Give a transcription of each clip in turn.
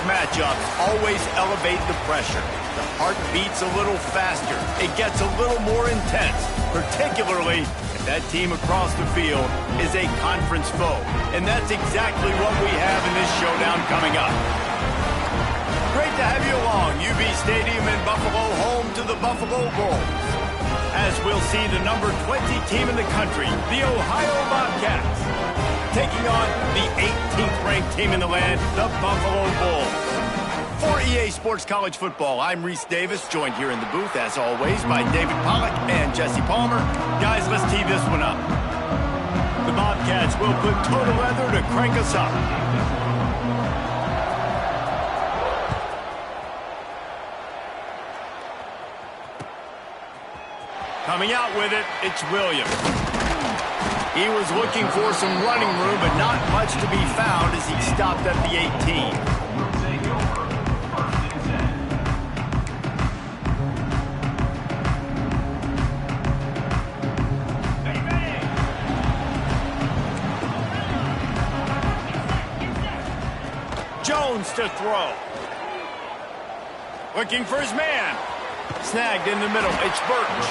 matchups always elevate the pressure. The heart beats a little faster. It gets a little more intense, particularly if that team across the field is a conference foe. And that's exactly what we have in this showdown coming up. Great to have you along. UB Stadium in Buffalo, home to the Buffalo Bulls. As we'll see the number 20 team in the country, the Ohio Bobcats, taking on the 18th ranked team in the land, the Buffalo Bulls. For EA Sports College Football, I'm Reese Davis, joined here in the booth, as always, by David Pollack and Jesse Palmer. Guys, let's tee this one up. The Bobcats will put total leather to crank us up. Coming out with it, it's Williams. He was looking for some running room, but not much to be found as he stopped at the 18. Jones to throw. Looking for his man. Snagged in the middle. It's Burch.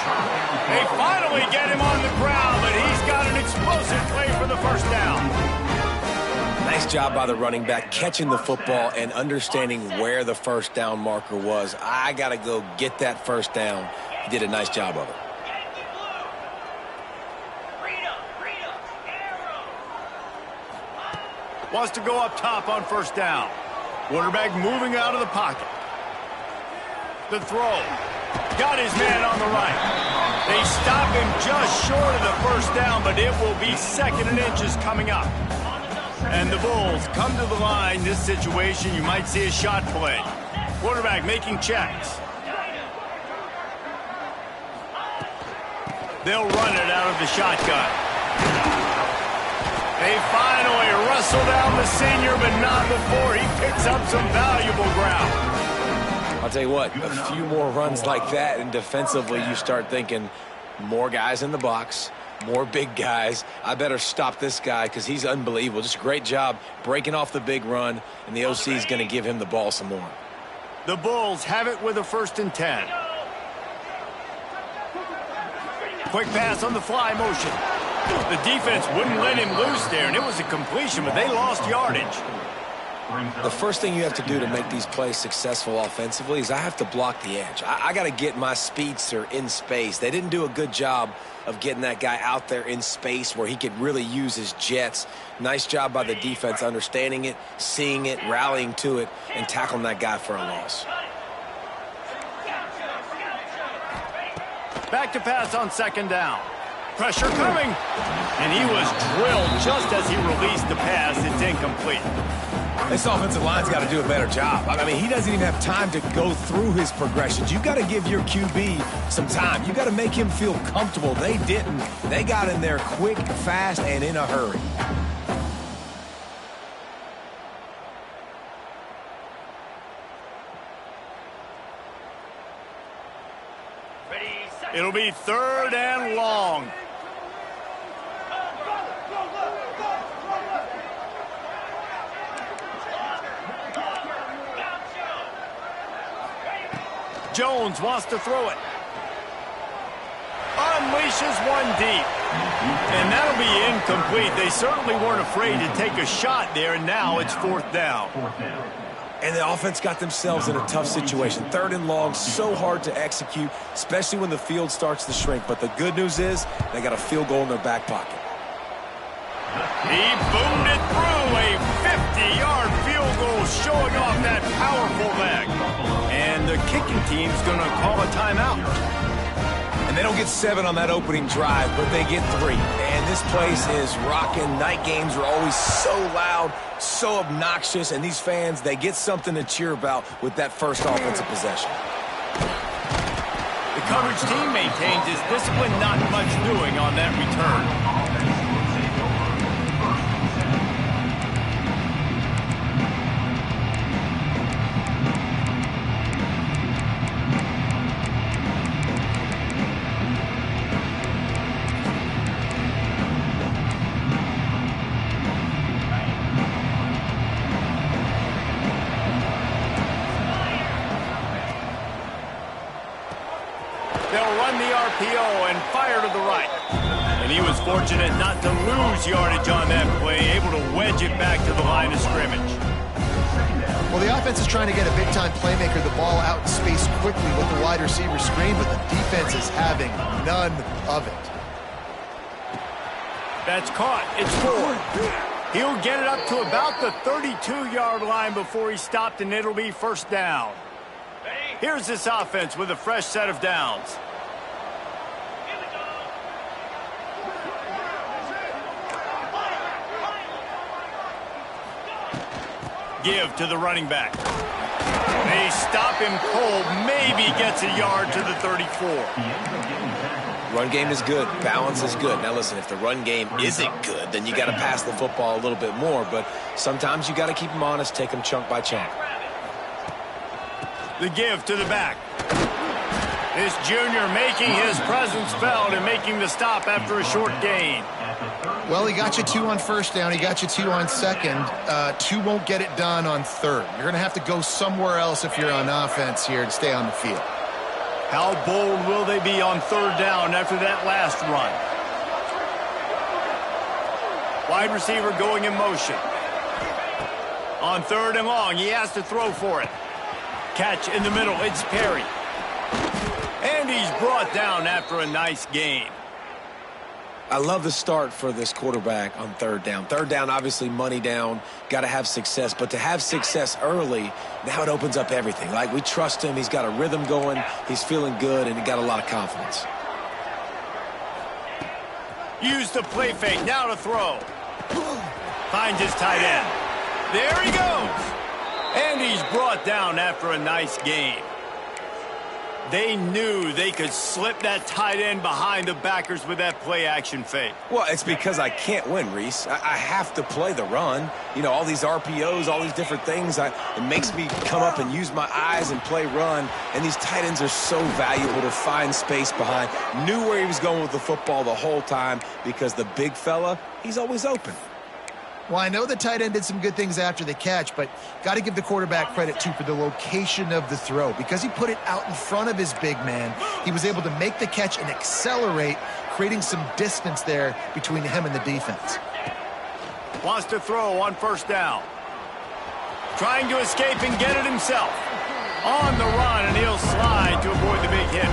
They finally get him on the ground, but he's got an explosive play for the first down. Nice job by the running back, catching the football and understanding where the first down marker was. I got to go get that first down. He did a nice job of it. Wants to go up top on first down. Quarterback moving out of the pocket. The throw. Got his man on the right. They stop him just short of the first down, but it will be 2nd and inches coming up. And the Bulls come to the line. This situation, you might see a shot play. Quarterback making checks. They'll run it out of the shotgun. They finally wrestle down the senior, but not before he picks up some valuable ground. I'll tell you what, a few more runs like that, and defensively you start thinking more guys in the box, more big guys. I better stop this guy because he's unbelievable. Just a great job breaking off the big run, and the OC is going to give him the ball some more. The Bulls have it with a 1st and 10. Quick pass on the fly motion. The defense wouldn't let him loose there, and it was a completion, but they lost yardage. The first thing you have to do to make these plays successful offensively is I have to block the edge. I got to get my speedster in space. They didn't do a good job of getting that guy out there in space where he could really use his jets. Nice job by the defense understanding it, seeing it, rallying to it, and tackling that guy for a loss. Back to pass on 2nd down. Pressure coming. And he was drilled just as he released the pass. It's incomplete. This offensive line's got to do a better job. I mean, he doesn't even have time to go through his progressions. You got to give your QB some time. You got to make him feel comfortable. They didn't. They got in there quick, fast, and in a hurry. It'll be 3rd and long. Jones wants to throw it. Unleashes one deep. And that'll be incomplete. They certainly weren't afraid to take a shot there, and now it's 4th down. And the offense got themselves in a tough situation. 3rd and long, so hard to execute, especially when the field starts to shrink. But the good news is they got a field goal in their back pocket. He boomed it through a 50-yard field goal, showing off that powerful leg. And the kicking team's going to call a timeout. And they don't get 7 on that opening drive, but they get 3. And this place is rocking. Night games are always so loud, so obnoxious, and these fans, they get something to cheer about with that first offensive possession. The coverage team maintains his discipline, not much doing on that return. RPO and fire to the right. And he was fortunate not to lose yardage on that play, able to wedge it back to the line of scrimmage. Well, the offense is trying to get a big-time playmaker the ball out in space quickly with the wide receiver screen, but the defense is having none of it. That's caught. It's 4. He'll get it up to about the 32-yard line before he's stopped, and it'll be first down. Here's this offense with a fresh set of downs. Give to the running back. They stop him cold. Maybe gets a yard to the 34. Run game is good. Balance is good. Now, listen, if the run game isn't good, then you got to pass the football a little bit more. But sometimes you got to keep them honest, take them chunk by chunk. The give to the back. This junior making his presence felt and making the stop after a short gain. Well, he got you 2 on first down. He got you 2 on second. 2 won't get it done on third. You're going to have to go somewhere else if you're on offense here to stay on the field. How bold will they be on third down after that last run? Wide receiver going in motion. On third and long, he has to throw for it. Catch in the middle, it's Perry. And he's brought down after a nice gain. I love the start for this quarterback on third down. Third down, obviously money down, got to have success. But to have success early, now it opens up everything. Like, we trust him. He's got a rhythm going. He's feeling good, and he got a lot of confidence. Use the play fake, now to throw. Finds his tight end. There he goes. And he's brought down after a nice gain. They knew they could slip that tight end behind the backers with that play-action fake. Well, it's because I can't win, Reese. I have to play the run. You know, all these RPOs, all these different things, it makes me come up and use my eyes and play run. And these tight ends are so valuable to find space behind. Knew where he was going with the football the whole time because the big fella, he's always open. Well, I know the tight end did some good things after the catch, but got to give the quarterback credit, too, for the location of the throw. Because he put it out in front of his big man, he was able to make the catch and accelerate, creating some distance there between him and the defense. Wants to throw on first down. Trying to escape and get it himself. On the run, and he'll slide to avoid the big hit.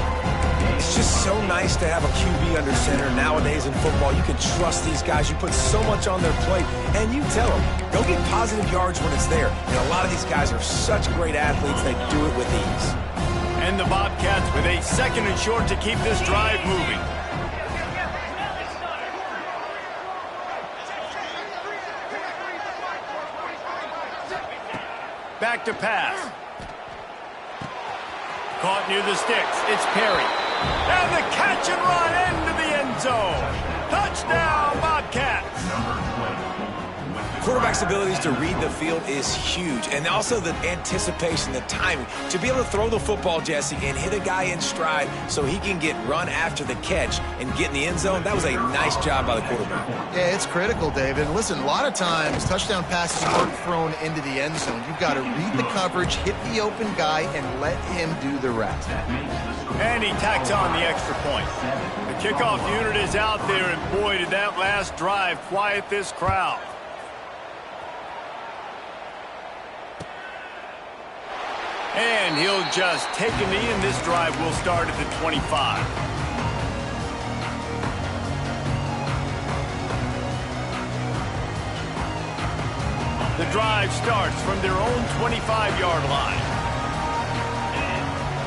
It's just so nice to have a QB under center nowadays in football. You can trust these guys. You put so much on their plate, and you tell them, go get positive yards when it's there. And a lot of these guys are such great athletes, they do it with ease. And the Bobcats with a second and short to keep this drive moving. Back to pass. Caught near the sticks. It's Perry. And the catch and run into the end zone. Touchdown, Bobcats. Quarterback's abilities to read the field is huge. And also the anticipation, the timing. To be able to throw the football, Jesse, and hit a guy in stride so he can get run after the catch and get in the end zone, that was a nice job by the quarterback. Yeah, it's critical, David. Listen, a lot of times touchdown passes aren't thrown into the end zone. You've got to read the coverage, hit the open guy, and let him do the rest. And he tacks on the extra point. The kickoff unit is out there, and boy, did that last drive quiet this crowd. And he'll just take a knee, and this drive will start at the 25. The drive starts from their own 25-yard line.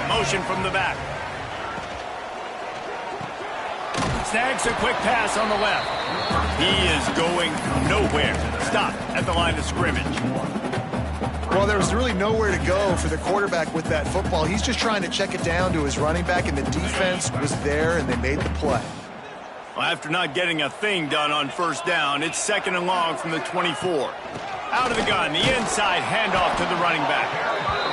Motion from the back. Snags a quick pass on the left. He is going nowhere. Stop at the line of scrimmage. Well, there was really nowhere to go for the quarterback with that football. He's just trying to check it down to his running back, and the defense was there, and they made the play. Well, after not getting a thing done on first down, it's second and long from the 24. Out of the gun, the inside handoff to the running back.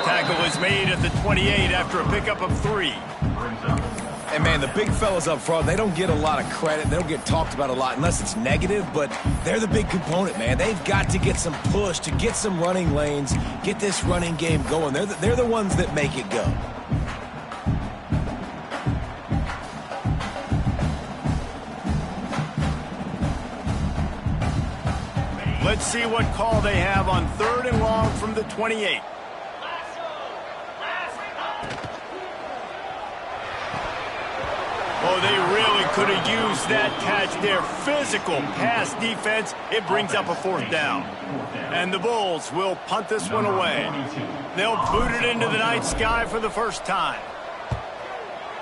Tackle is made at the 28 after a pickup of 3. And, man, the big fellas up front, they don't get a lot of credit. They don't get talked about a lot unless it's negative, but they're the big component, man. They've got to get some push, to get some running lanes, get this running game going. They're the ones that make it go. Let's see what call they have on 3rd and long from the 28. Oh, they really could have used that catch there. Physical pass defense. It brings up a 4th down. And the Bulls will punt this one away. They'll boot it into the night sky for the first time.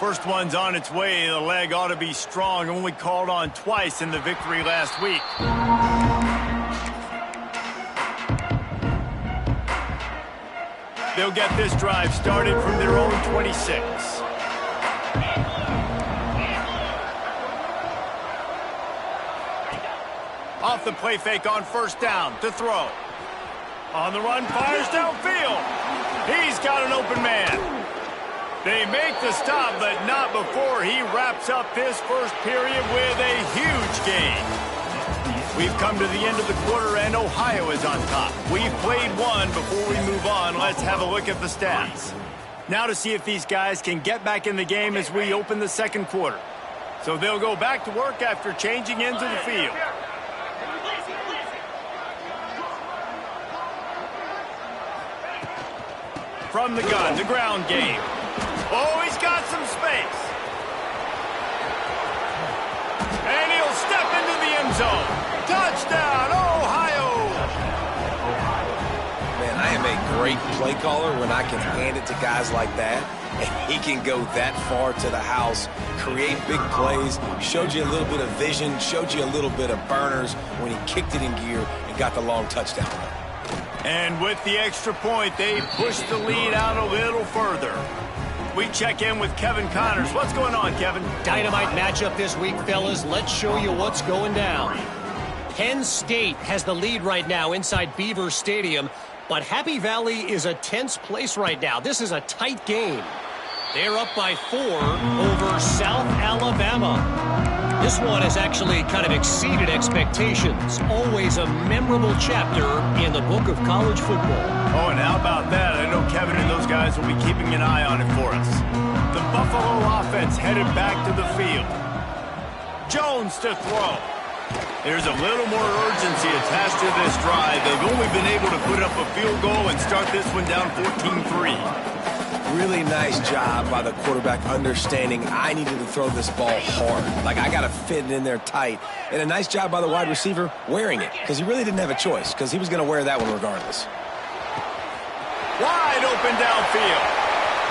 First one's on its way. The leg ought to be strong. Only called on twice in the victory last week. They'll get this drive started from their own 26. Off the play fake on 1st down to throw. On the run, fires downfield. He's got an open man. They make the stop, but not before he wraps up this first period with a huge gain. We've come to the end of the quarter, and Ohio is on top. We've played one. Before we move on, let's have a look at the stats. Now to see if these guys can get back in the game as we open the second quarter. So they'll go back to work after changing into the field. From the gun, the ground game. Oh, he's got some space. And he'll step into the end zone. Touchdown, Ohio! Man, I am a great play caller when I can hand it to guys like that. And he can go that far to the house, create big plays, showed you a little bit of vision, showed you a little bit of burners when he kicked it in gear and got the long touchdown run. And with the extra point, they push the lead out a little further. We check in with Kevin Connors. What's going on, Kevin? Dynamite matchup this week, fellas. Let's show you what's going down. Penn State has the lead right now inside Beaver Stadium, but Happy Valley is a tense place right now. This is a tight game. They're up by 4 over South Alabama. This one has actually kind of exceeded expectations. Always a memorable chapter in the book of college football. Oh, and how about that? I know Kevin and those guys will be keeping an eye on it for us. The Buffalo offense headed back to the field. Jones to throw. There's a little more urgency attached to this drive. They've only been able to put up a field goal and start this one down 14-3. Really nice job by the quarterback understanding I needed to throw this ball hard. Like, I got to fit it in there tight. And a nice job by the wide receiver wearing it, because he really didn't have a choice, because he was going to wear that one regardless. Wide open downfield.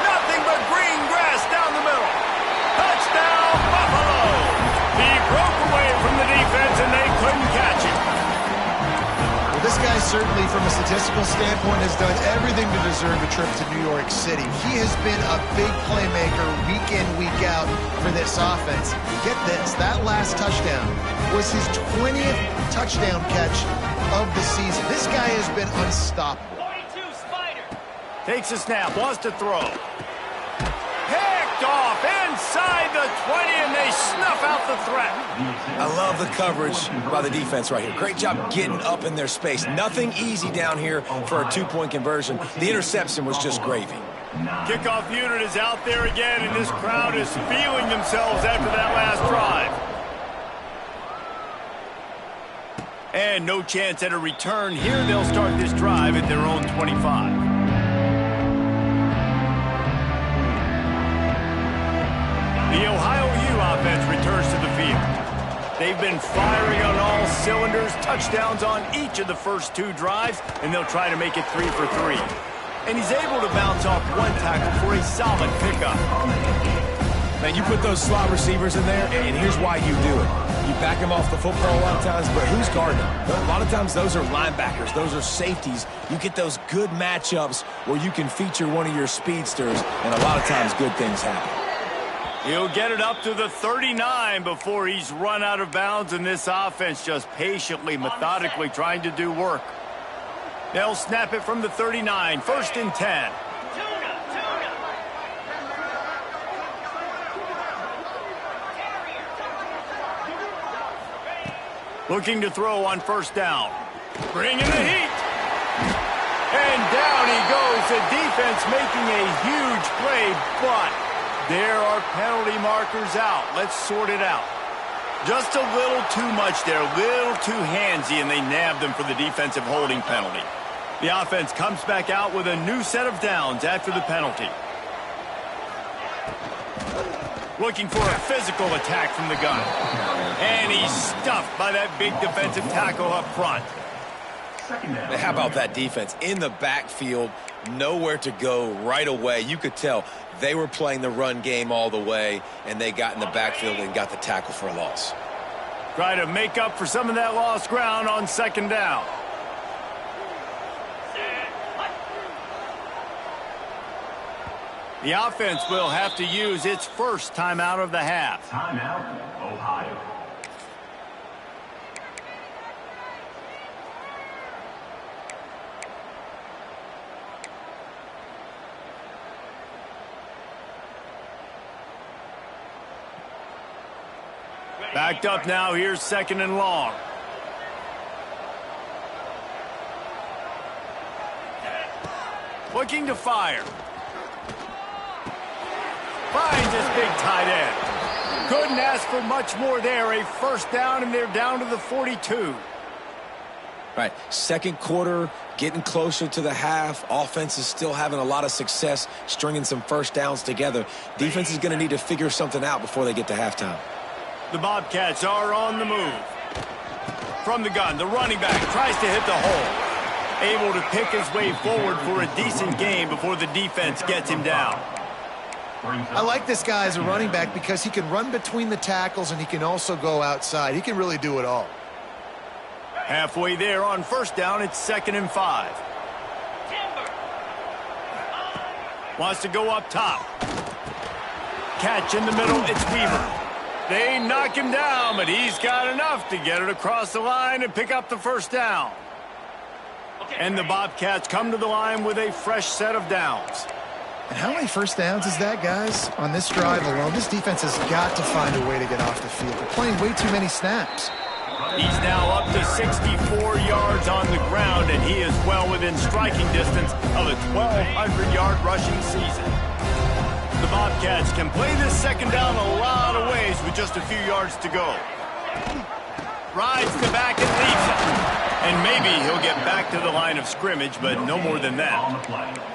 Nothing but green grass down the middle. Touchdown, Buffalo. He broke away from the defense, and they couldn't catch it. This guy certainly, from a statistical standpoint, has done everything to deserve a trip to New York City. He has been a big playmaker week in, week out for this offense. Get this, that last touchdown was his 20th touchdown catch of the season. This guy has been unstoppable. 42 Spider. Takes a snap, wants to throw. Picked off inside the 20, and they snuff out the threat. I love the coverage by the defense right here. Great job getting up in their space. Nothing easy down here for a 2-point conversion. The interception was just gravy. Kickoff unit is out there again, and this crowd is feeling themselves after that last drive. And no chance at a return here. They'll start this drive at their own 25. The Ohio U offense returns to the field. They've been firing on all cylinders, touchdowns on each of the first 2 drives, and they'll try to make it 3 for 3. And he's able to bounce off 1 tackle for a solid pickup. Man, you put those slot receivers in there, and here's why you do it. You back them off the football a lot of times, but who's guarding them? A lot of times those are linebackers. Those are safeties. You get those good matchups where you can feature one of your speedsters, and a lot of times good things happen. He'll get it up to the 39 before he's run out of bounds, and this offense just patiently, methodically trying to do work. They'll snap it from the 39, 1st and 10. Looking to throw on 1st down. Bringing the heat. And down he goes. The defense making a huge play, but there are penalty markers out. Let's sort it out. Just a little too much there, a little too handsy, and they nabbed them for the defensive holding penalty. The offense comes back out with a new set of downs after the penalty. Looking for a physical attack from the gun. And he's stuffed by that big defensive tackle up front. How about that defense in the backfield, nowhere to go right away. You could tell they were playing the run game all the way, and they got in the backfield and got the tackle for a loss. Try to make up for some of that lost ground on second down. The offense will have to use its first timeout of the half. Timeout, Ohio. Backed up now, here's second and long. Looking to fire. Finds his big tight end. Couldn't ask for much more there. A first down, and they're down to the 42. Right, second quarter, getting closer to the half. Offense is still having a lot of success stringing some first downs together. Defense is going to need to figure something out before they get to halftime. The Bobcats are on the move. From the gun, the running back tries to hit the hole. Able to pick his way forward for a decent gain before the defense gets him down. I like this guy as a running back because he can run between the tackles and he can also go outside. He can really do it all. Halfway there on first down, it's 2nd and 5. Wants to go up top. Catch in the middle, it's Weaver. They knock him down, but he's got enough to get it across the line and pick up the first down. And the Bobcats come to the line with a fresh set of downs. And how many first downs is that, guys? On this drive alone, this defense has got to find a way to get off the field. They're playing way too many snaps. He's now up to 64 yards on the ground, and he is well within striking distance of a 1,200-yard rushing season. The Bobcats can play this second down a lot of ways with just a few yards to go. Rides the back and leaves it. And maybe he'll get back to the line of scrimmage, but no more than that.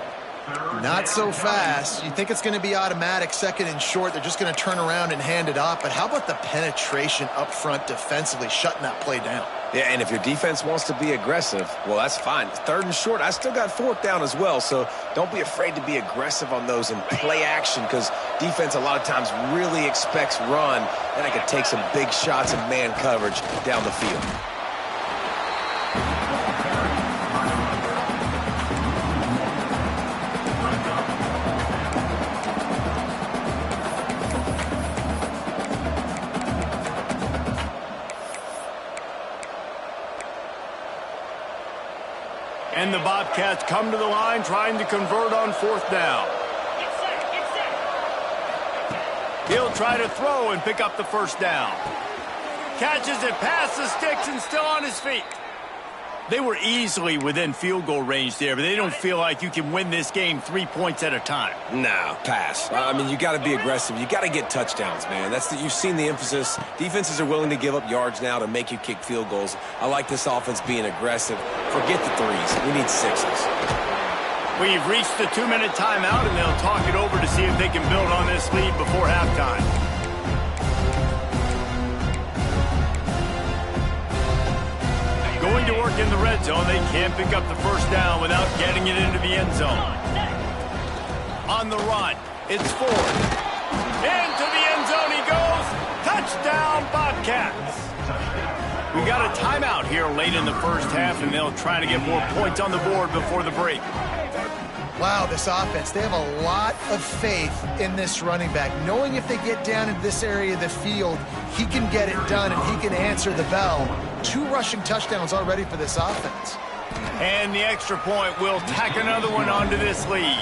Not so fast. You think it's going to be automatic, second and short. They're just going to turn around and hand it off. But how about the penetration up front defensively, shutting that play down? Yeah, and if your defense wants to be aggressive, well, that's fine. Third and short, I still got fourth down as well, so don't be afraid to be aggressive on those and play action because defense a lot of times really expects run, and I can take some big shots in man coverage down the field. And the Bobcats come to the line trying to convert on fourth down. He'll try to throw and pick up the first down. Catches it past the sticks and still on his feet. They were easily within field goal range there, but they don't feel like you can win this game 3 points at a time. No, pass. I mean, you got to be aggressive. You got to get touchdowns, man. You've seen the emphasis. Defenses are willing to give up yards now to make you kick field goals. I like this offense being aggressive. Forget the threes. We need sixes. We've reached the 2-minute timeout, and they'll talk it over to see if they can build on this lead before halftime. Going to work in the red zone, they can't pick up the first down without getting it into the end zone. On the run, it's Ford. Into the end zone he goes. Touchdown, Bobcats. We got a timeout here late in the first half, and they'll try to get more points on the board before the break. Wow, this offense, they have a lot of faith in this running back, knowing if they get down into this area of the field, he can get it done and he can answer the bell. 2 rushing touchdowns already for this offense. And the extra point will tack another one onto this lead.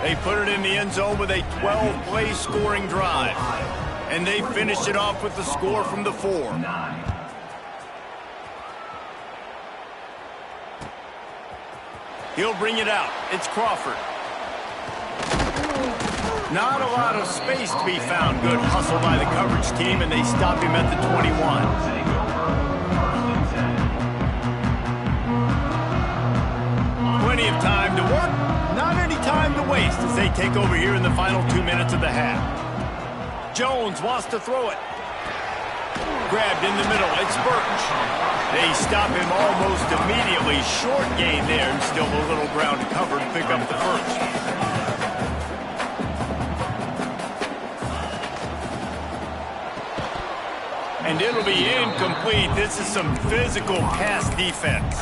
They put it in the end zone with a 12-play scoring drive. And they finished it off with the score from the 4. He'll bring it out. It's Crawford. Not a lot of space to be found. Good hustle by the coverage team, and they stop him at the 21. Plenty of time to work, not any time to waste as they take over here in the final 2 minutes of the half. Jones wants to throw it. Grabbed in the middle, it's Birch. They stop him almost immediately. Short gain there, and still a little ground to cover to pick up the first. And it'll be incomplete. This is some physical pass defense.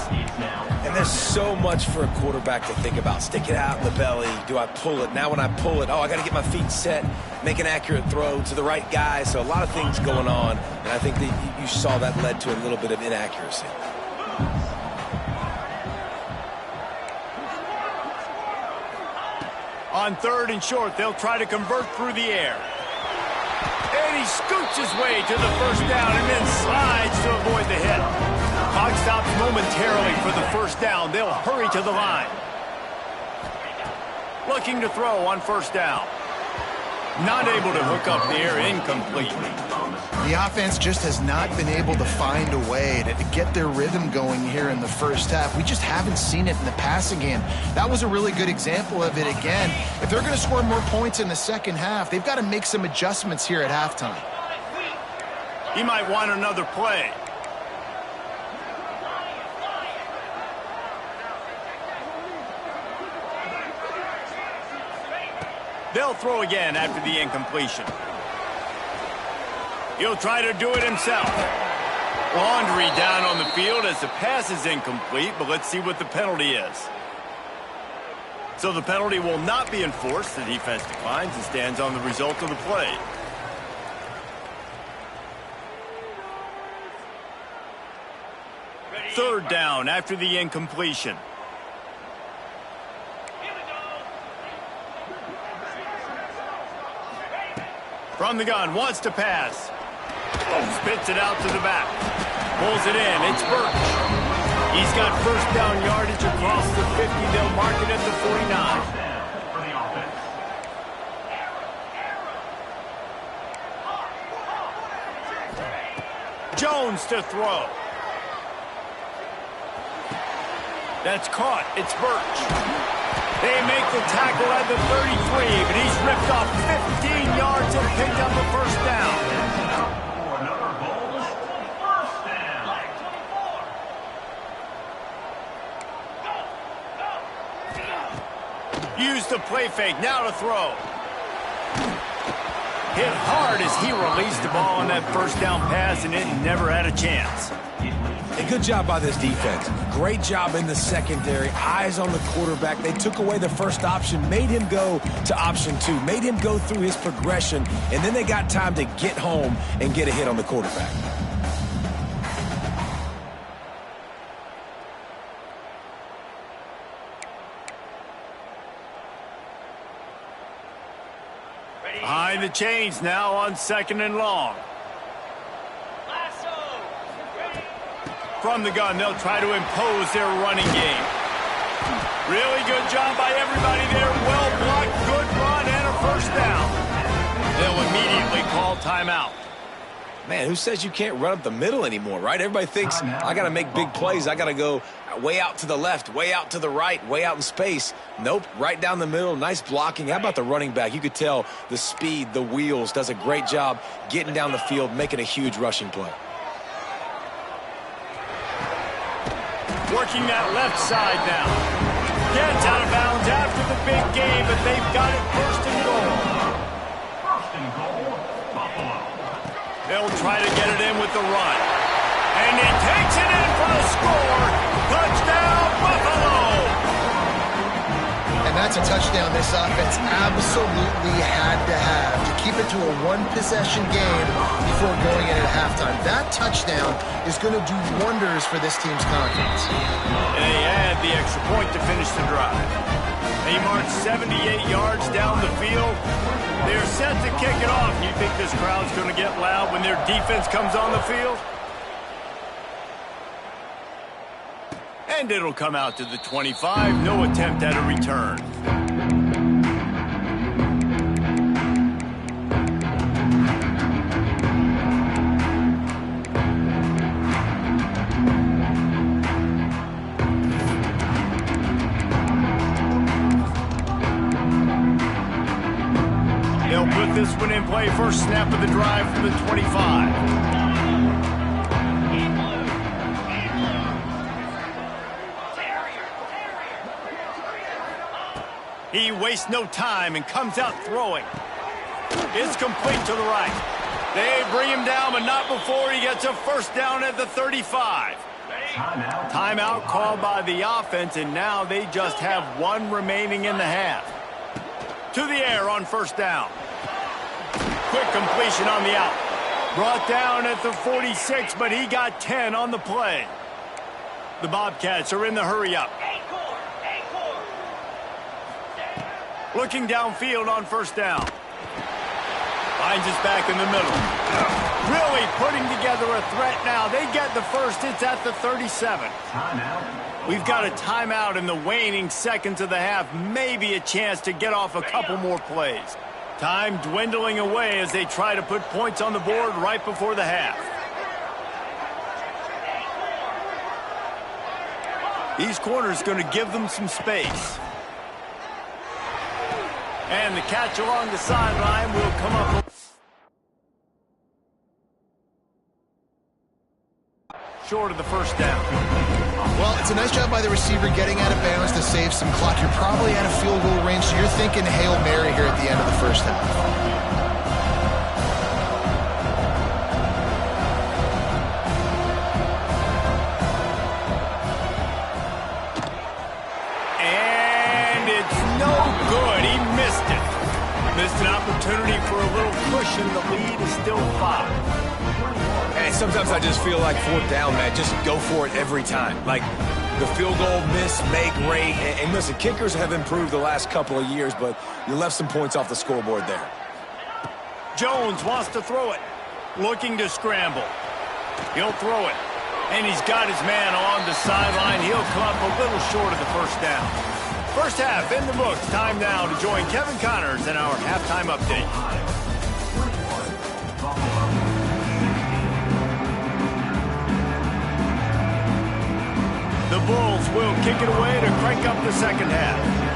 And there's so much for a quarterback to think about. Stick it out in the belly. Do I pull it? Now when I pull it, I got to get my feet set, make an accurate throw to the right guy. So a lot of things going on. And I think that you saw that led to a little bit of inaccuracy. On 3rd and short, they'll try to convert through the air. And he scoots his way to the first down and then slides to avoid the hit. Clock stops momentarily for the first down. They'll hurry to the line. Looking to throw on 1st down. Not able to hook up the air, incomplete. The offense just has not been able to find a way to get their rhythm going here in the first half. We just haven't seen it in the passing game. That was a really good example of it again. If they're going to score more points in the second half, they've got to make some adjustments here at halftime. He might want another play. They'll throw again after the incompletion. He'll try to do it himself. Laundry down on the field as the pass is incomplete, but let's see what the penalty is. So the penalty will not be enforced. The defense declines and stands on the result of the play. Third down after the incompletion. From the gun, wants to pass. Spits it out to the back. Pulls it in, it's Birch. He's got first down yardage across the 50. They'll mark it at the 49. Jones to throw. That's caught, it's Birch. They make the tackle at the 33, but he's ripped off 15 yards and picked up a first down. Use the play fake, now to throw. Hit hard as he released the ball on that first down pass, and it never had a chance. A good job by this defense. Great job in the secondary. Eyes on the quarterback. They took away the first option, made him go to option 2, made him go through his progression, and then they got time to get home and get a hit on the quarterback. Behind the chains now on 2nd and long. From the gun, they'll try to impose their running game. Really good job by everybody there. Well blocked, good run, and a first down. They'll immediately call timeout. Man, who says you can't run up the middle anymore, right? Everybody thinks, I got to make big plays. I got to go way out to the left, way out to the right, way out in space. Nope, right down the middle. Nice blocking. How about the running back? You could tell the speed, the wheels, does a great job getting down the field, making a huge rushing play. Working that left side now. Gets out of bounds after the big game, but they've got it 1st and goal. 1st and goal, Buffalo. They'll try to get it in with the run. And he takes it in for the score. Touchdown, Buffalo! And that's a touchdown this offense absolutely had to have to keep it to a one-possession game before going in at halftime. That touchdown is going to do wonders for this team's confidence. And they add the extra point to finish the drive. They march 78 yards down the field. They're set to kick it off. You think this crowd's going to get loud when their defense comes on the field? And it'll come out to the 25. No attempt at a return. this one in play. First snap of the drive from the 25. He wastes no time and comes out throwing. It's complete to the right. They bring him down, but not before he gets a first down at the 35. Timeout called by the offense, and now they just have one remaining in the half. To the air on first down. Quick completion on the out. Brought down at the 46, but he got 10 on the play. The Bobcats are in the hurry-up. Looking downfield on first down. Finds us back in the middle. Really putting together a threat now. They get the first. It's at the 37. We've got a timeout in the waning seconds of the half. Maybe a chance to get off a couple more plays. Time dwindling away as they try to put points on the board right before the half. These corners going to give them some space. And the catch along the sideline will come up short of the first down. Well, it's a nice job by the receiver getting out of bounds to save some clock. You're probably out of field goal range, so you're thinking Hail Mary here at the end of the first half. Missed an opportunity for a little cushion. The lead is still 5. Hey, sometimes I just feel like fourth down, man. Just go for it every time. Like the field goal miss, make rate. And listen, kickers have improved the last couple of years, but you left some points off the scoreboard there. Jones wants to throw it. Looking to scramble. He'll throw it. And he's got his man on the sideline. He'll come up a little short of the first down. First half in the books. Time now to join Kevin Connors in our halftime update. The Bulls will kick it away to crank up the second half.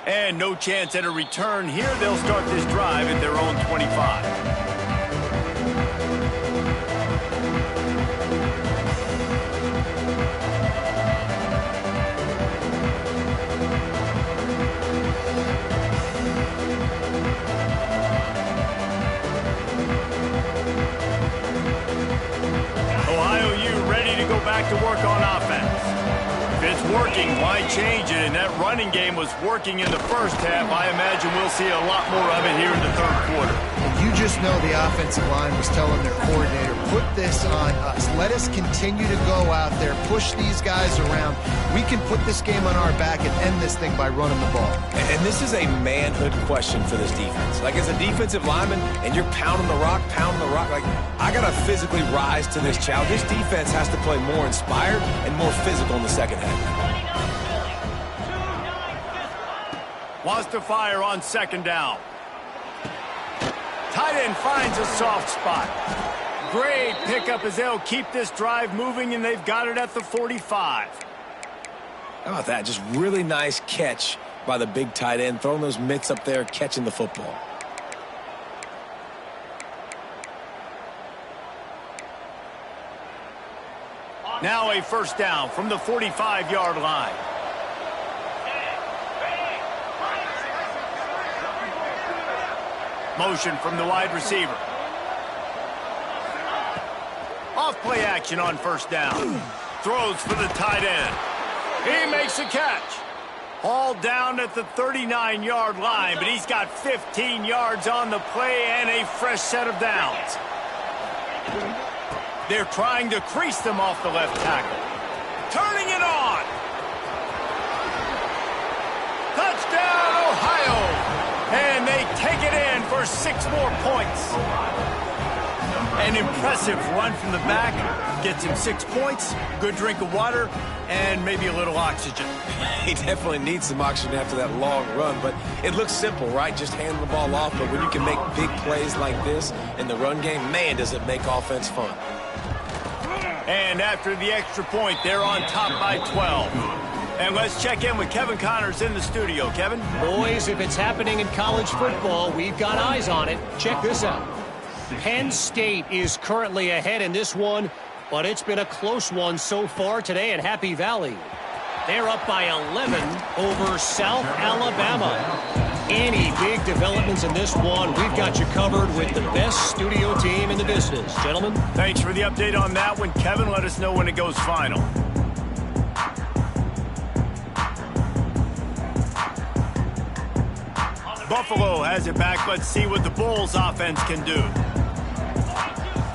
And no chance at a return here. They'll start this drive at their own 25. Ohio U ready to go back to work on offense. If it's working, why change it? And that running game was working in the first half. I imagine we'll see a lot more of it here in the third quarter. And you just know the offensive line was telling their coordinator, put this on us. Let us continue to go out there, push these guys around. We can put this game on our back and end this thing by running the ball. And this is a manhood question for this defense. Like, as a defensive lineman, and you're pounding the rock, like, I got to physically rise to this challenge. This defense has to play more inspired and more physical in the second half. Wants to fire on second down. Tight end finds a soft spot. Great pickup as they'll keep this drive moving, and they've got it at the 45. How about that? Just really nice catch by the big tight end, throwing those mitts up there, catching the football. Now a first down from the 45-yard line. Motion from the wide receiver. Off play action on first down. Throws for the tight end. He makes a catch. Hauled down at the 39-yard line, but he's got 15 yards on the play and a fresh set of downs. They're trying to crease them off the left tackle. Turning it on. Touchdown, Ohio. And they take it in for 6 more points. An impressive run from the back. Gets him 6 points, good drink of water, and maybe a little oxygen. He definitely needs some oxygen after that long run, but it looks simple, right? Just hand the ball off, but when you can make big plays like this in the run game, man, does it make offense fun. And after the extra point, they're on top by 12. And let's check in with Kevin Connors in the studio. Kevin? Boys, if it's happening in college football, we've got eyes on it. Check this out. Penn State is currently ahead in this one, but it's been a close one so far today at Happy Valley. They're up by 11 over South Alabama. Any big developments in this one, we've got you covered with the best studio team in the business. Gentlemen? Thanks for the update on that one. Kevin, let us know when it goes final. Buffalo has it back. Let's see what the Bulls offense can do.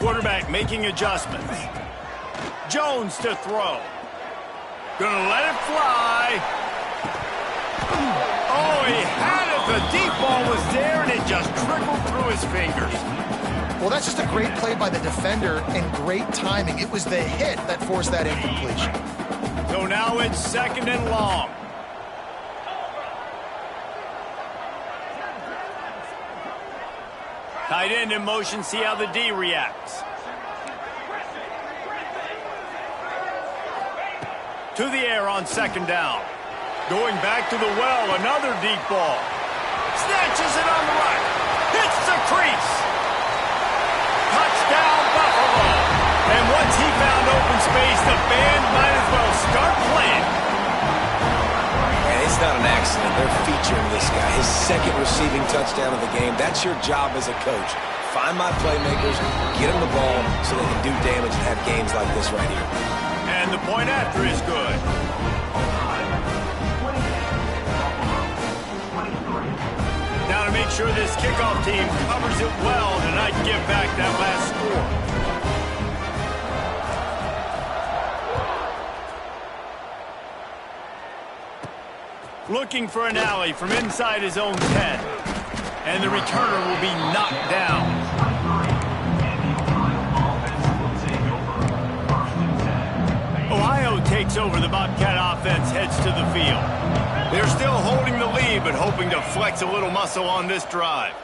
Quarterback making adjustments. Jones to throw. Gonna let it fly. Oh, he had it. The deep ball was there, and it just trickled through his fingers. Well, that's just a great play by the defender and great timing. It was the hit that forced that incompletion. So now it's 2nd and long. Tight end in motion, see how the D reacts. To the air on 2nd down. Going back to the well, another deep ball. Snatches it on the right. Hits the crease. Touchdown, Buffalo. And once he found open space, the band might as well start playing. And it's not an accident. They're featuring this guy. His 2nd receiving touchdown of the game. That's your job as a coach. Find my playmakers, get them the ball so they can do damage and have games like this right here. And the point after is good. Now to make sure this kickoff team covers it well to not give back that last score. Looking for an alley from inside his own 10. And the returner will be knocked down. Ohio takes over. The Bobcat offense heads to the field. They're still holding the lead, but hoping to flex a little muscle on this drive.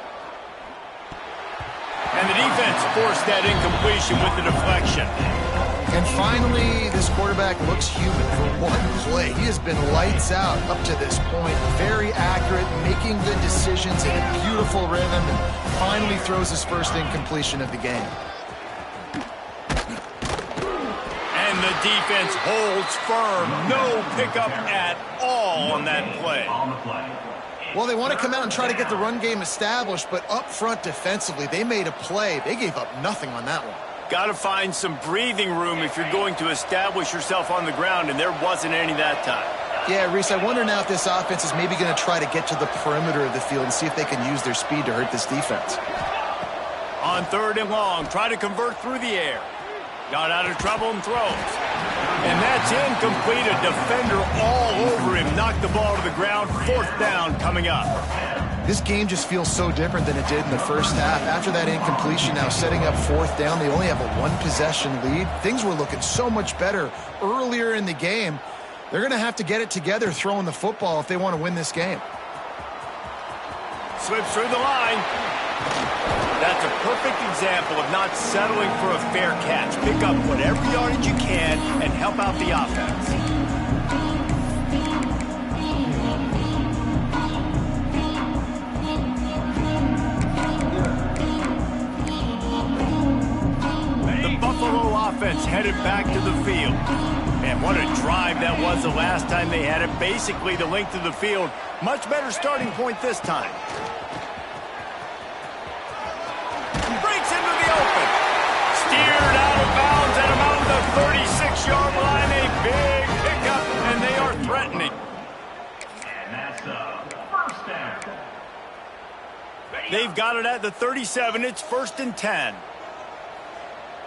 And the defense forced that incompletion with the deflection. And finally, this quarterback looks human for one play. He has been lights out up to this point. Very accurate, making good decisions in a beautiful rhythm, and finally throws his first incompletion of the game. And the defense holds firm. No pickup at all on that play. Well, they want to come out and try to get the run game established, but up front defensively, they made a play. They gave up nothing on that one. Got to find some breathing room if you're going to establish yourself on the ground, and there wasn't any that time. Yeah, Reese, I wonder now if this offense is maybe going to try to get to the perimeter of the field and see if they can use their speed to hurt this defense. On 3rd and long, try to convert through the air. Got out of trouble and throws. And that's incomplete. A defender all over him. Knocked the ball to the ground. 4th down coming up. This game just feels so different than it did in the first half. After that incompletion, now setting up 4th down, they only have a 1-possession lead. Things were looking so much better earlier in the game. They're going to have to get it together throwing the football if they want to win this game. Slips through the line. That's a perfect example of not settling for a fair catch. Pick up whatever yardage you can and help out the offense. The Buffalo offense headed back to the field. And what a drive that was the last time they had it. Basically the length of the field. Much better starting point this time. Breaks into the open. Steered out of bounds at about the 36-yard line. A big pickup, and they are threatening. And that's first down. They've got it at the 37. It's 1st and 10.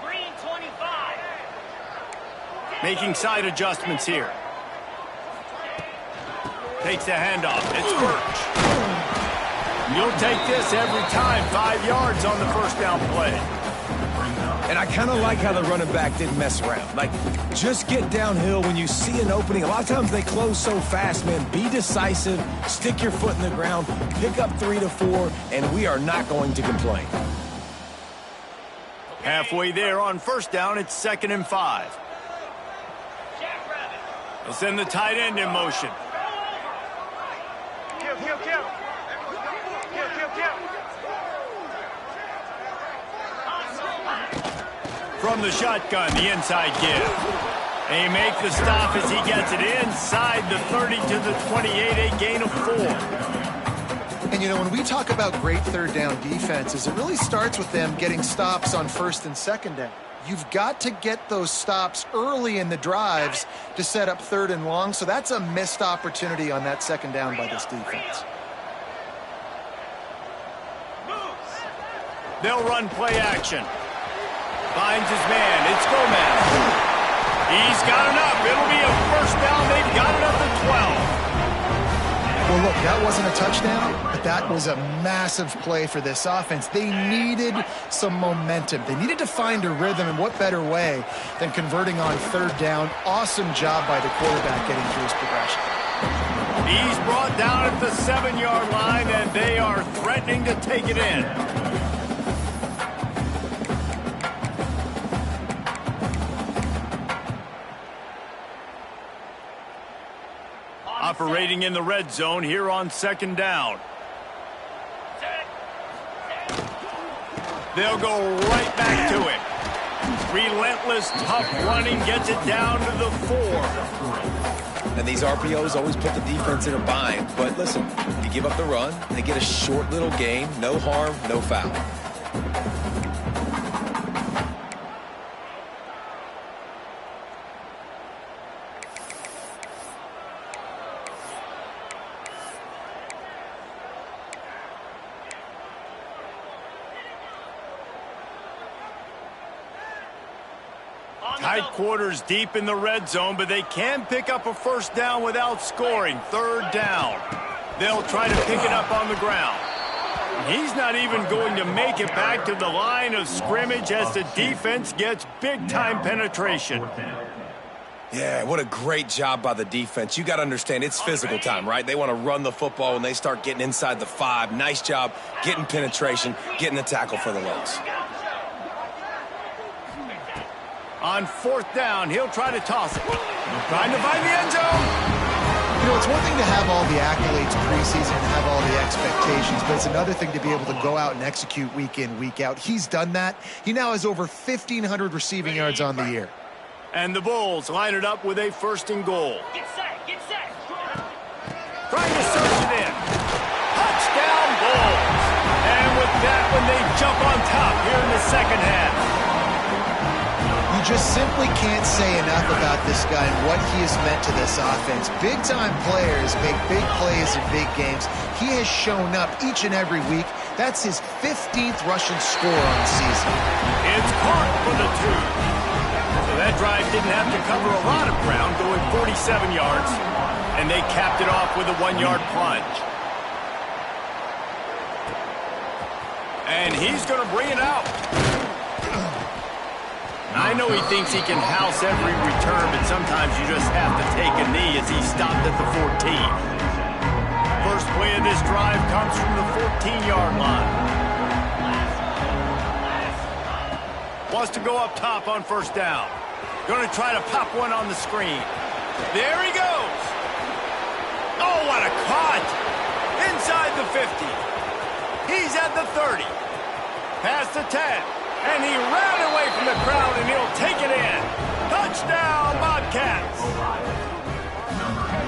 Green 25. Making side adjustments here. Takes the handoff. It's Birch. You'll take this every time. 5 yards on the 1st down play. And I kind of like how the running back didn't mess around. Like, just get downhill when you see an opening. A lot of times they close so fast, man. Be decisive, stick your foot in the ground, pick up 3 to 4, and we are not going to complain. Halfway there on first down, it's 2nd and 5. They'll send the tight end in motion. From the shotgun, the inside give. They make the stop as he gets it inside the 30 to the 28, a gain of 4. And, you know, when we talk about great third down defenses, it really starts with them getting stops on 1st and 2nd down. You've got to get those stops early in the drives to set up 3rd and long, so that's a missed opportunity on that 2nd down by this defense. They'll run play action. Finds his man. It's Gomez. He's got enough. It'll be a first down. They've got it up to 12. Well, look, that wasn't a touchdown, but that was a massive play for this offense. They needed some momentum. They needed to find a rhythm, and what better way than converting on 3rd down. Awesome job by the quarterback getting through his progression. He's brought down at the 7-yard line, and they are threatening to take it in. Operating in the red zone here on 2nd down. They'll go right back to it. Relentless, tough running gets it down to the 4. And these RPOs always put the defense in a bind. But listen, you give up the run, they get a short little gain, no harm, no foul. Tight quarters deep in the red zone, but they can pick up a first down without scoring. 3rd down. They'll try to pick it up on the ground. He's not even going to make it back to the line of scrimmage as the defense gets big-time penetration. Yeah, what a great job by the defense. You got to understand, it's physical time, right? They want to run the football when they start getting inside the 5. Nice job getting penetration, getting the tackle for the loss. On 4th down, he'll try to toss it. Trying to find the end zone. You know, it's one thing to have all the accolades preseason and have all the expectations, but it's another thing to be able to go out and execute week in, week out. He's done that. He now has over 1,500 receiving yards on the year. And the Bulls line it up with a 1st and goal. Get set, get set. Trying to search it in. Touchdown, Bulls. And with that one, they jump on top here in the 2nd half. You just simply can't say enough about this guy and what he has meant to this offense. Big-time players make big plays in big games. He has shown up each and every week. That's his 15th rushing score on the season. It's caught for the 2. So that drive didn't have to cover a lot of ground, going 47 yards, and they capped it off with a 1-yard plunge. And he's going to bring it out. I know he thinks he can house every return, but sometimes you just have to take a knee as he stopped at the 14. First play of this drive comes from the 14-yard line. Wants to go up top on 1st down. Going to try to pop one on the screen. There he goes. Oh, what a caught. Inside the 50. He's at the 30. Past the 10. And he ran away from the crowd, and he'll take it in. Touchdown, Bobcats.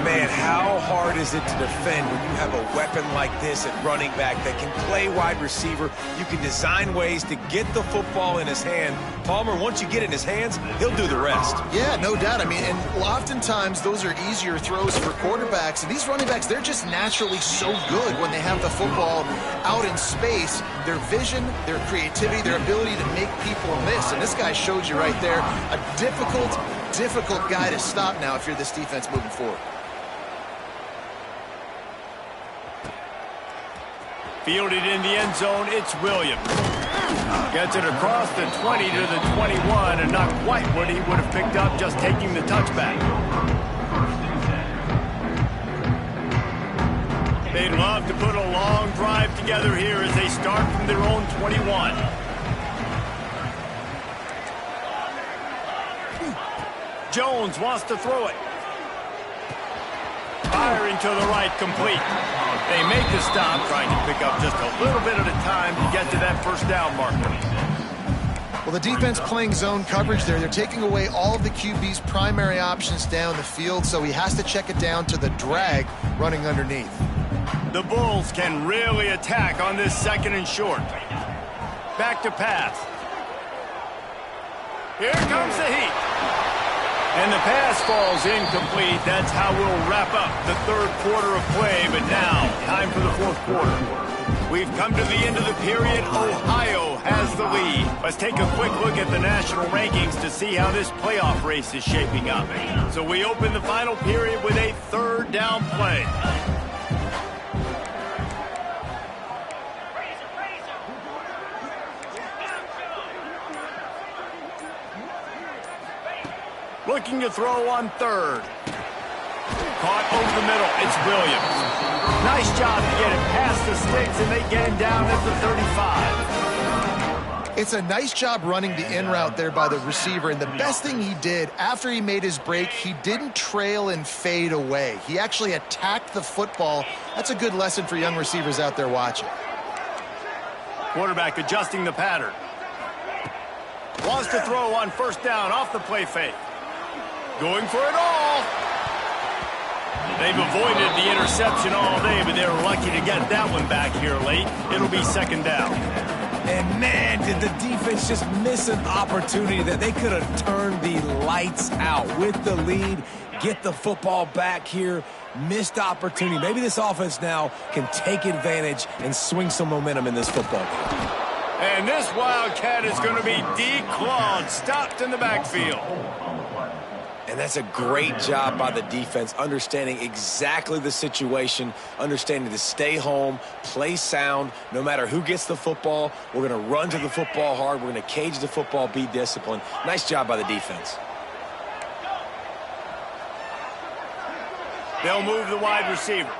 Man, how hard is it to defend when you have a weapon like this at running back that can play wide receiver? You can design ways to get the football in his hand. Palmer, once you get it in his hands, he'll do the rest. Yeah, no doubt. I mean, and oftentimes those are easier throws for quarterbacks. And these running backs, they're just naturally so good when they have the football out in space. Their vision, their creativity, their ability to make people miss. And this guy showed you right there a difficult guy to stop now if you're this defense moving forward. Fielded in the end zone, it's Williams. Gets it across the 20 to the 21, and not quite what he would have picked up just taking the touchback. They'd love to put a long drive together here as they start from their own 21. Jones wants to throw it. Firing to the right, complete. They make the stop, trying to pick up just a little bit at a time to get to that first down marker. Well, the defense playing zone coverage there. They're taking away all of the QB's primary options down the field, so he has to check it down to the drag running underneath. The Bulls can really attack on this second and short. Back to pass. Here comes the heat. And the pass falls incomplete. That's how we'll wrap up the third quarter of play. But now, time for the fourth quarter. We've come to the end of the period. Ohio has the lead. Let's take a quick look at the national rankings to see how this playoff race is shaping up. So we open the final period with a third down play. Looking to throw on third. Caught over the middle. It's Williams. Nice job to get it past the sticks, and they get him down at the 35. It's a nice job running the in route there by the receiver, and the best thing he did after he made his break, he didn't trail and fade away. He actually attacked the football. That's a good lesson for young receivers out there watching. Quarterback adjusting the pattern. Wants to throw on first down off the play fake. Going for it all. They've avoided the interception all day, but they're lucky to get that one back here late. It'll be second down. And man, did the defense just miss an opportunity that they could have turned the lights out with the lead, get the football back here. Missed opportunity. Maybe this offense now can take advantage and swing some momentum in this football game. And this Wildcat is going to be declawed, stopped in the backfield. And that's a great job by the defense, understanding exactly the situation, understanding to stay home, play sound. No matter who gets the football, we're going to run to the football hard. We're going to cage the football, be disciplined. Nice job by the defense. They'll move the wide receiver.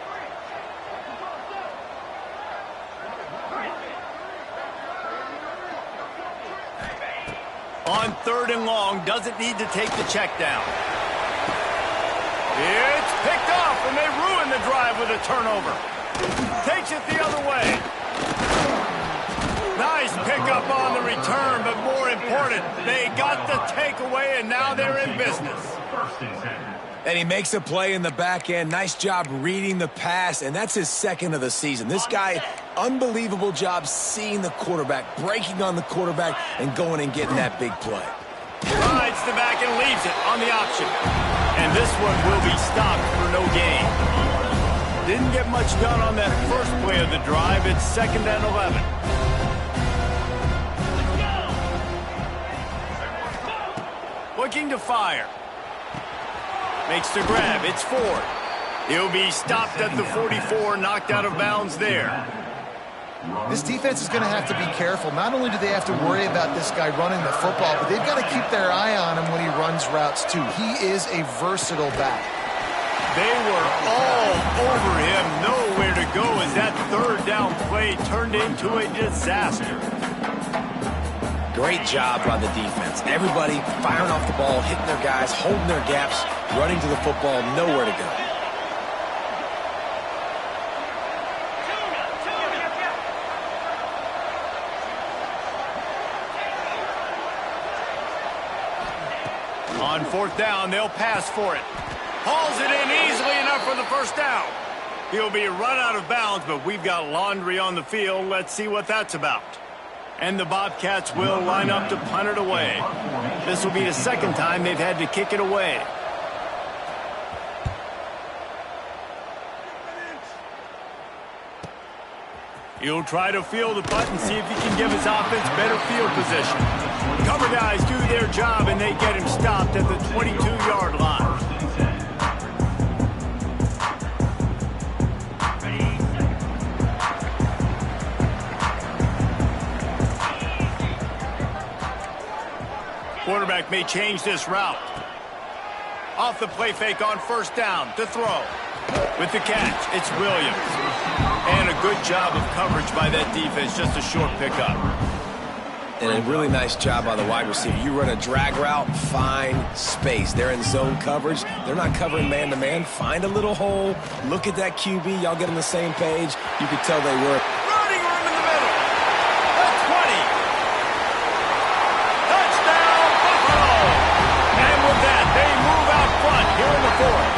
On third and long, doesn't need to take the check down. It's picked off, and they ruin the drive with a turnover. Takes it the other way. Nice pickup on the return, but more important, they got the takeaway, and now they're in business. And he makes a play in the back end. Nice job reading the pass, and that's his second of the season. This guy, unbelievable job seeing the quarterback, breaking on the quarterback, and going and getting that big play. Rides the back and leaves it on the option. And this one will be stopped for no gain. Didn't get much done on that first play of the drive. It's second and 11. Looking to fire. Makes the grab. It's Ford. He'll be stopped at the 44, knocked out of bounds there. This defense is going to have to be careful. Not only do they have to worry about this guy running the football, but they've got to keep their eye on him when he runs routes too. He is a versatile back. They were all over him, nowhere to go as that third down play turned into a disaster. Great job by the defense. Everybody firing off the ball, hitting their guys, holding their gaps, running to the football, nowhere to go. On fourth down, they'll pass for it. Hauls it in easily enough for the first down. He'll be run out of bounds, but we've got laundry on the field. Let's see what that's about. And the Bobcats will line up to punt it away. This will be the second time they've had to kick it away. He'll try to field the punt and see if he can give his offense better field position. Cover guys do their job, and they get him stopped at the 22-yard line. Quarterback may change this route. Off the play fake on first down to throw. With the catch, it's Williams. And a good job of coverage by that defense, just a short pickup. And a really nice job by the wide receiver. You run a drag route, find space. They're in zone coverage. They're not covering man-to-man. Find a little hole. Look at that QB. Y'all get on the same page. You could tell they were. Running room in the middle. The 20. Touchdown, Buffalo. And with that, they move out front here in the fourth.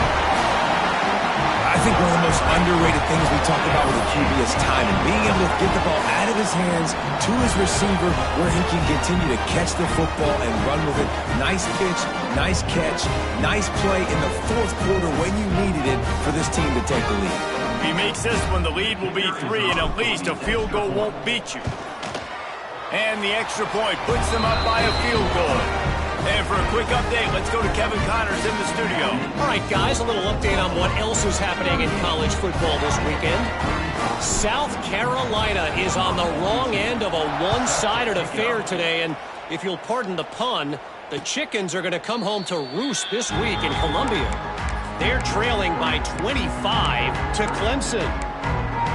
I think one of the most underrated things we talk about with a QB is timing. Being able to get the ball out of his hands to his receiver where he can continue to catch the football and run with it. Nice pitch, nice catch, nice play in the fourth quarter when you needed it for this team to take the lead. If he makes this one, the lead will be 3, and at least a field goal won't beat you. And the extra point puts them up by a field goal. And for a quick update, let's go to Kevin Connors in the studio. All right, guys, a little update on what else is happening in college football this weekend. South Carolina is on the wrong end of a one-sided affair today, and if you'll pardon the pun, the chickens are going to come home to roost this week in Columbia. They're trailing by 25 to Clemson.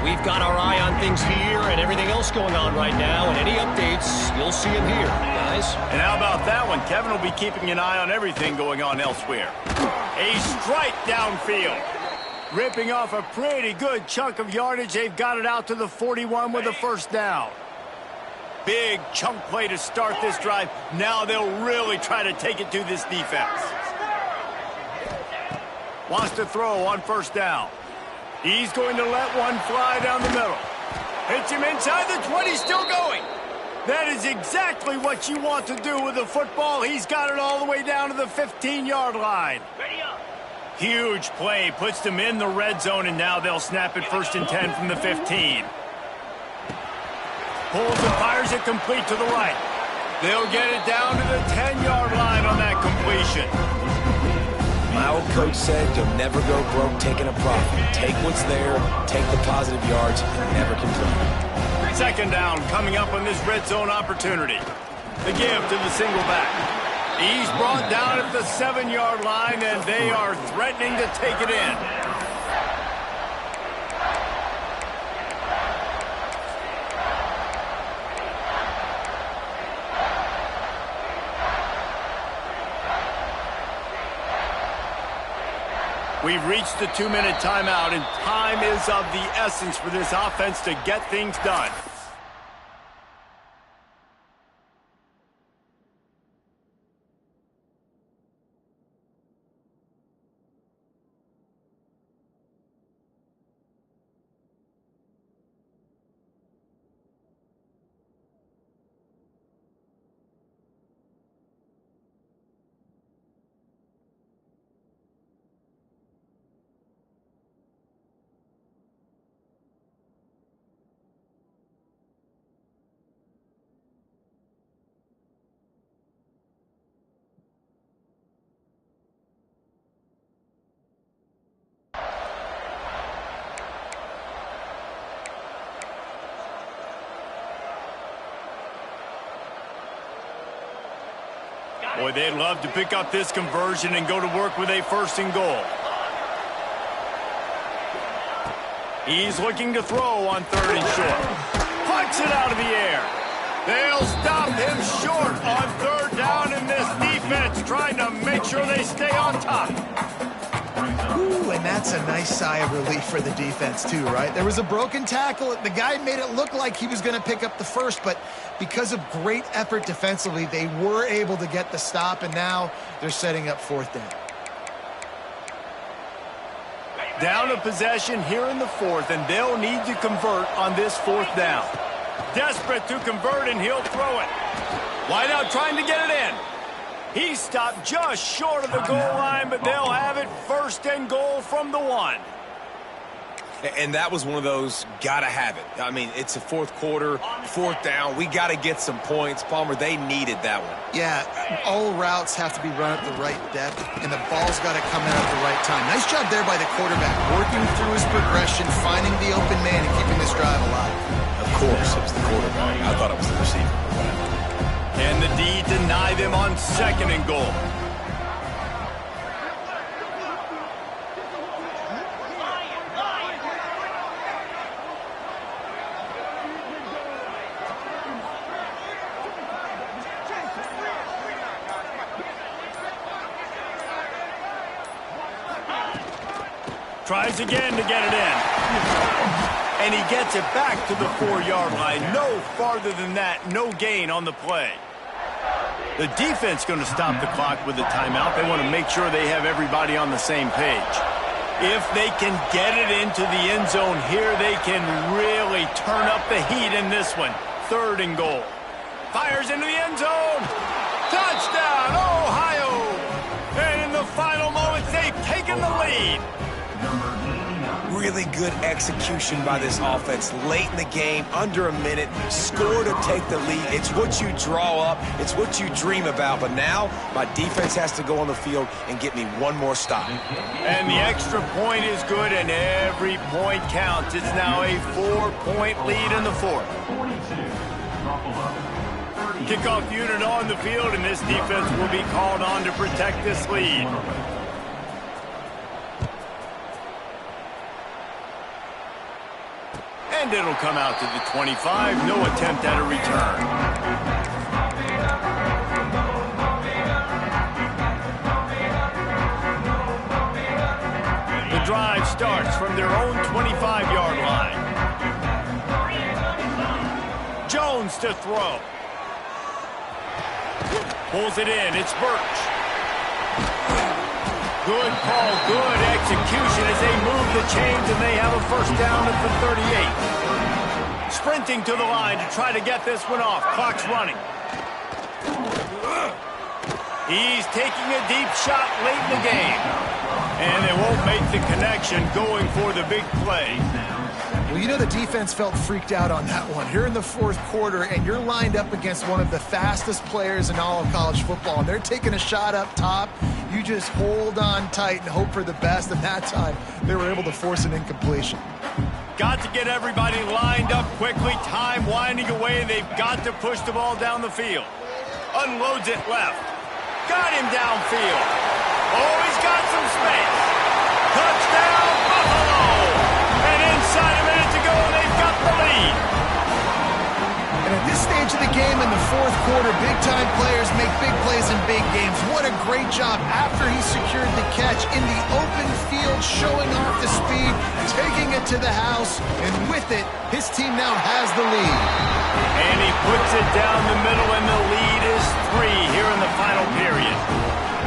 We've got our eye on things here and everything else going on right now, and any updates, you'll see them here, guys. And how about that one? Kevin will be keeping an eye on everything going on elsewhere. A strike downfield. Ripping off a pretty good chunk of yardage. They've got it out to the 41 with a first down. Big chunk play to start this drive. Now they'll really try to take it to this defense. Wants to throw on first down. He's going to let one fly down the middle. Hits him inside the 20, still going. That is exactly what you want to do with the football. He's got it all the way down to the 15-yard line. Huge play, puts them in the red zone, and now they'll snap it 1st and 10 from the 15. Pulls and fires it complete to the right. They'll get it down to the 10-yard line on that completion. My old coach said you'll never go broke taking a profit. Take what's there, take the positive yards, and never complain. Second down coming up on this red zone opportunity. The give to the single back. He's brought down at the 7-yard line, and they are threatening to take it in. We've reached the 2-minute timeout, and time is of the essence for this offense to get things done. Boy, they'd love to pick up this conversion and go to work with a 1st and goal. He's looking to throw on 3rd and short. Punts it out of the air. They'll stop him short on 3rd down, and this defense trying to make sure they stay on top. Ooh, and that's a nice sigh of relief for the defense too, right? There was a broken tackle. The guy made it look like he was going to pick up the first, but because of great effort defensively, they were able to get the stop, and now they're setting up 4th down. Down a possession here in the 4th, and they'll need to convert on this 4th down. Desperate to convert, and he'll throw it. Wideout trying to get it in. He stopped just short of the goal line, but they'll have it 1st and goal from the 1. And that was one of those gotta have it. I mean, it's a 4th quarter, 4th down. We gotta get some points. Palmer, they needed that one. Yeah, all routes have to be run at the right depth, and the ball's got to come in at the right time. Nice job there by the quarterback, working through his progression, finding the open man, and keeping this drive alive. Of course, it was the quarterback. I thought it was the receiver. And the D deny them on 2nd and goal. Tries again to get it in. And he gets it back to the 4-yard line. No farther than that. No gain on the play. The defense going to stop the clock with a timeout. They want to make sure they have everybody on the same page. If they can get it into the end zone here, they can really turn up the heat in this one. 3rd and goal. Fires into the end zone. Touchdown, Ohio! And in the final moments, they've taken the lead. Really good execution by this offense late in the game, under a minute, score to take the lead. It's what you draw up, it's what you dream about, but now my defense has to go on the field and get me one more stop. And the extra point is good, and every point counts. It's now a 4-point lead in the 4th. Kickoff unit on the field, and this defense will be called on to protect this lead. And it'll come out to the 25. No attempt at a return. The drive starts from their own 25-yard line. Jones to throw. Pulls it in. It's Birch. Good call, good execution as they move the chains, and they have a first down at the 38. Sprinting to the line to try to get this one off. Clock's running. He's taking a deep shot late in the game. And they won't make the connection going for the big play. Well, you know the defense felt freaked out on that one. You're in the 4th quarter, and you're lined up against one of the fastest players in all of college football. And they're taking a shot up top. You just hold on tight and hope for the best. And that time, they were able to force an incompletion. Got to get everybody lined up quickly. Time winding away. They've got to push the ball down the field. Unloads it left. Got him downfield. Oh, he's got some space. Touchdown, Buffalo! And inside a minute to go, and they've got the lead. And at this stage of the game in the 4th quarter, big-time players make big plays in big games. What a great job after he secured the catch in the open field, showing off the speed, taking it to the house, and with it, his team now has the lead. And he puts it down the middle, and the lead is 3 here in the final period.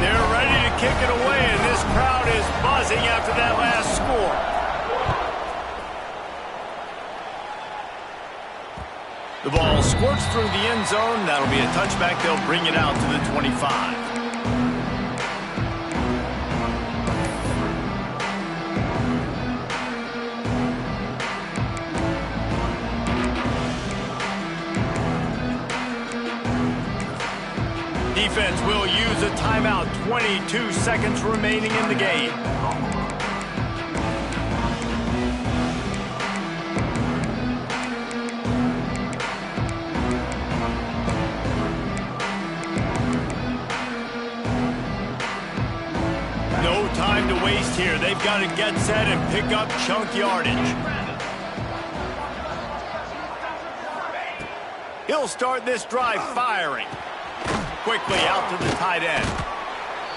They're ready to kick it away, and this crowd is buzzing after that last score. The ball squirts through the end zone. That'll be a touchback. They'll bring it out to the 25. Defense will use a timeout. 22 seconds remaining in the game. No time to waste here. They've got to get set and pick up chunk yardage. He'll start this drive firing. Quickly out to the tight end.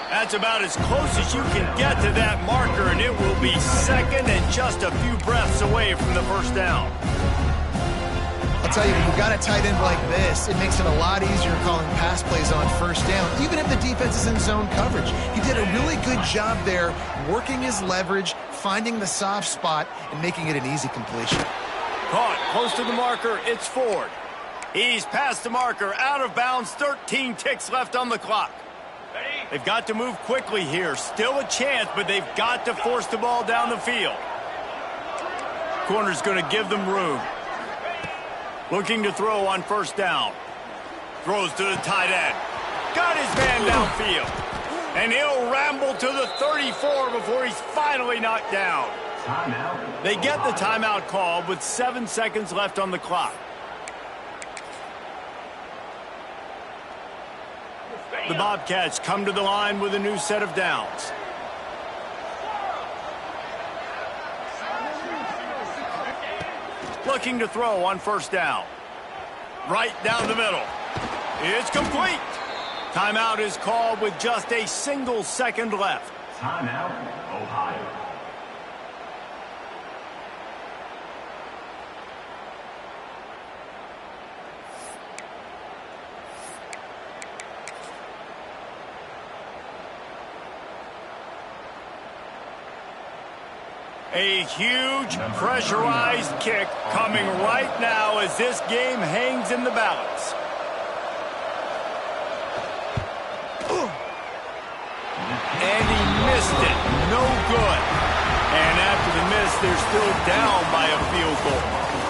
That's about as close as you can get to that marker, and it will be second and just a few breaths away from the first down. I'll tell you, when you've got a tight end like this, it makes it a lot easier calling pass plays on first down, even if the defense is in zone coverage. He did a really good job there, working his leverage, finding the soft spot, and making it an easy completion. Caught close to the marker. It's Ford. He's past the marker, out of bounds, 13 ticks left on the clock. They've got to move quickly here. Still a chance, but they've got to force the ball down the field. Corner's going to give them room. Looking to throw on first down. Throws to the tight end. Got his man downfield. And he'll ramble to the 34 before he's finally knocked down. They get the timeout call with 7 seconds left on the clock. The Bobcats come to the line with a new set of downs. Looking to throw on first down. Right down the middle. It's complete. Timeout is called with just a single second left. Timeout, Ohio. A huge pressurized kick coming right now as this game hangs in the balance. And he missed it. No good. And after the miss, they're still down by a field goal.